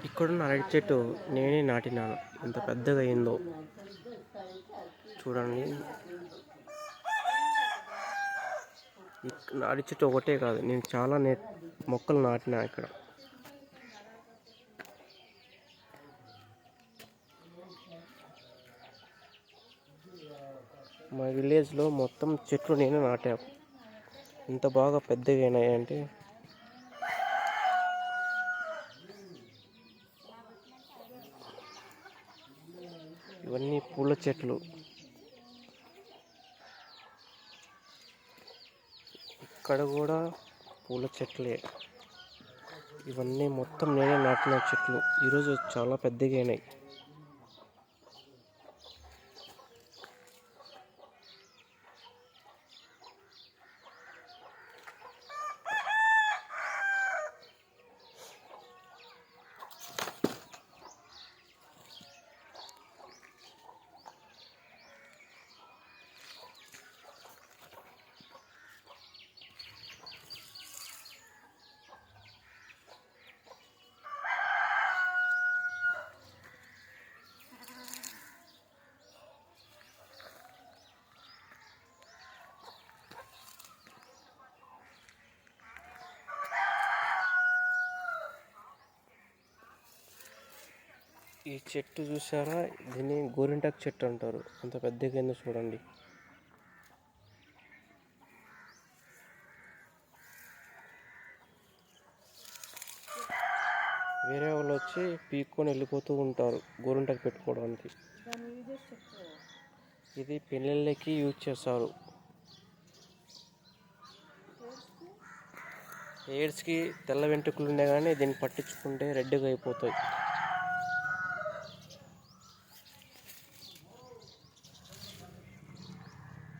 ఇక్కడున్న అరటి చెట్టు నేనే నాటినాను. ఎంత పెద్దగా అయిందో చూడండి. అరటి చెట్టు ఒకటే కాదు, నేను చాలా మొక్కలు నాటినా ఇక్కడ. మా విలేజ్లో మొత్తం చెట్లు నేను నాటాను. ఎంత బాగా పెద్దగా అయినాయంటే ఇవన్నీ పూల చెట్లు. ఇక్కడ కూడా పూల చెట్లే. ఇవన్నీ మొత్తం నేనే నాటిన చెట్లు. ఈరోజు చాలా పెద్దగా అయినాయి. ఈ చెట్టు చూసారా, దీన్ని గోరింటాకు చెట్టు అంటారు. అంత పెద్దగా అయిందో చూడండి. వేరే వాళ్ళు వచ్చి పీక్కొని వెళ్ళిపోతూ ఉంటారు గోరింటాకు పెట్టుకోవడానికి. ఇది పెళ్ళిళ్ళకి యూజ్ చేస్తారు. ఎయిడ్స్కి తెల్ల వెంట్రుకలు ఉండే కానీ దీన్ని పట్టించుకుంటే రెడ్గా అయిపోతాయి.